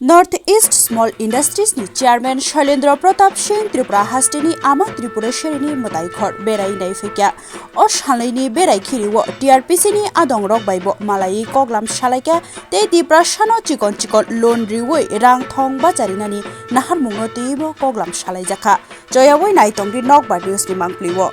North east small industries नि chairman Shailendra Pratap Singh Tripura हास्टेनी आमा त्रिपुरेश्वरीनि मोदाइखर बेरायनाय फैक्या अ सानैनि बेरायखिरिव टीआरपीसी नि आदं रकबाइबो मालायि कगलाम सालायक्या ते दिप्रासानो चिकन चिकन लोन रिवै रां थं बाजारिनानि नाहार मुंनो तेबो कगलाम सालायजाखा जयावै नायतंग्रि नकबा न्यूज नि मांप्लिवो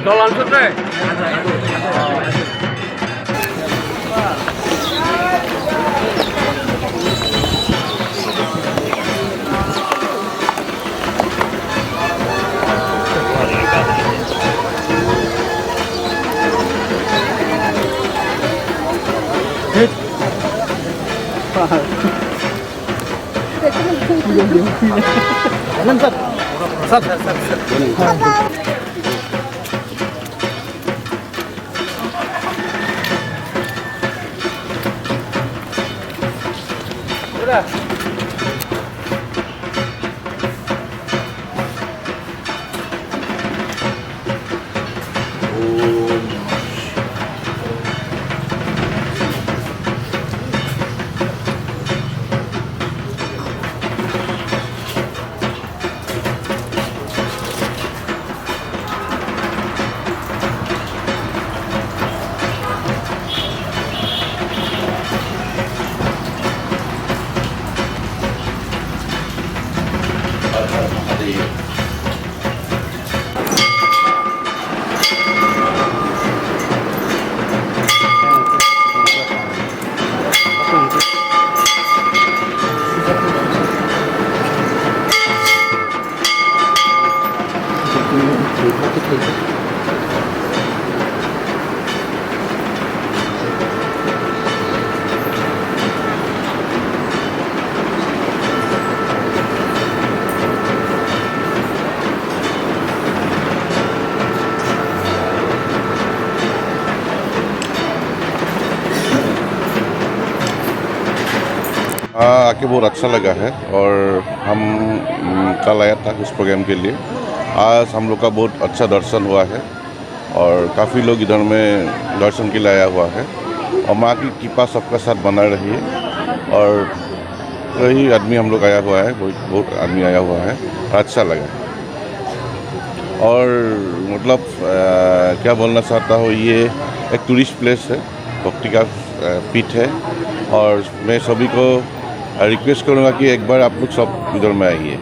Dolan sutre. आके बहुत अच्छा लगा है और हम कल आया था उस प्रोग्राम के लिए। आज हम लोग का बहुत अच्छा दर्शन हुआ है और काफ़ी लोग इधर में दर्शन के लिए आया हुआ है और माँ की कृपा सबका साथ बना रही है और कई आदमी हम लोग आया हुआ है, बहुत आदमी आया हुआ है और अच्छा लगा। और मतलब क्या बोलना चाहता हूँ, ये एक टूरिस्ट प्लेस है, भक्ति का पीठ है और मैं सभी को रिक्वेस्ट करूँगा कि एक बार आप लोग सब इधर में आइए।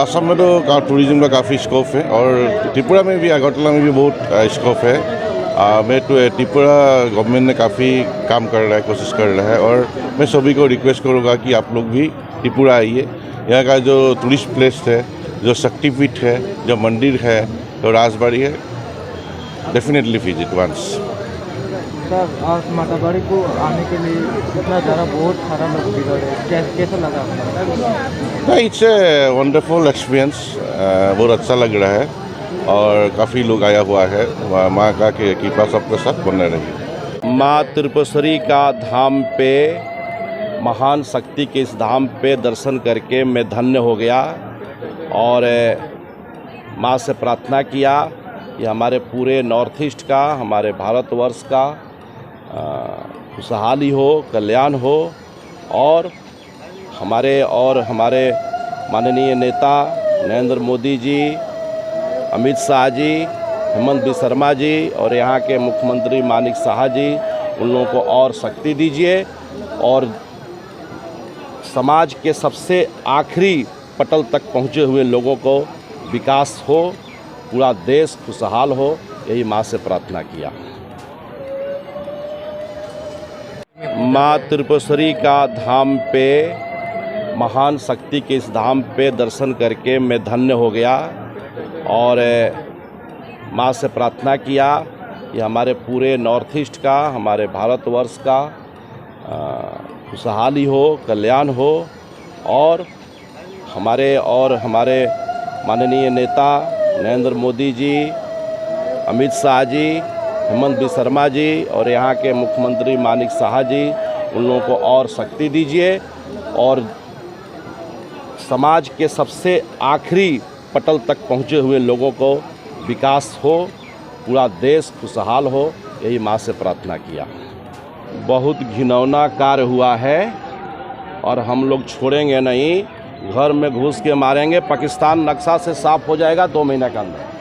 असम में तो टूरिज़्म का काफ़ी स्कोप है और त्रिपुरा में भी, अगरतला में भी बहुत स्कोप है। मैं तो त्रिपुरा गवर्नमेंट ने काफ़ी काम कर रहा है, कोशिश कर रहा है और मैं सभी को रिक्वेस्ट करूँगा कि आप लोग भी त्रिपुरा आइए। यहाँ का जो टूरिस्ट प्लेस है, जो शक्तिपीठ है, जो मंदिर है, जो राजबाड़ी है, डेफिनेटली विजिट वंस। सर, आज माताबाड़ी को आने के लिए इतना ज़्यादा बहुत सारा लोग बिगड़ है, कैसा लगा आपको? इट्स ए वंडरफुल एक्सपीरियंस, बहुत अच्छा लग रहा है और काफ़ी लोग आया हुआ है। माँ का कृपा सबके साथ बने रही। माँ त्रिपुरेश्वरी का धाम पे, महान शक्ति के इस धाम पे दर्शन करके मैं धन्य हो गया और माँ से प्रार्थना किया कि हमारे पूरे नॉर्थ ईस्ट का, हमारे भारतवर्ष का खुशहाली हो, कल्याण हो और हमारे माननीय नेता नरेंद्र मोदी जी, अमित शाह जी, हेमंत बिस्वा शर्मा जी और यहाँ के मुख्यमंत्री मानिक साहा जी, उन लोगों को और शक्ति दीजिए और समाज के सबसे आखिरी पटल तक पहुँचे हुए लोगों को विकास हो, पूरा देश खुशहाल हो, यही माँ से प्रार्थना किया। माँ त्रिपुरेश्वरी का धाम पे, महान शक्ति के इस धाम पे दर्शन करके मैं धन्य हो गया और माँ से प्रार्थना किया कि हमारे पूरे नॉर्थ ईस्ट का, हमारे भारतवर्ष का खुशहाली हो, कल्याण हो और हमारे माननीय नेता नरेंद्र मोदी जी, अमित शाह जी, हेमंत बिस्वा शर्मा जी और यहाँ के मुख्यमंत्री मानिक साहा जी, उन लोगों को और शक्ति दीजिए और समाज के सबसे आखिरी पटल तक पहुँचे हुए लोगों को विकास हो, पूरा देश खुशहाल हो, यही माँ से प्रार्थना किया। बहुत घिनौना कार्य हुआ है और हम लोग छोड़ेंगे नहीं, घर में घुस के मारेंगे। पाकिस्तान नक्शा से साफ हो जाएगा 2 महीने के अंदर।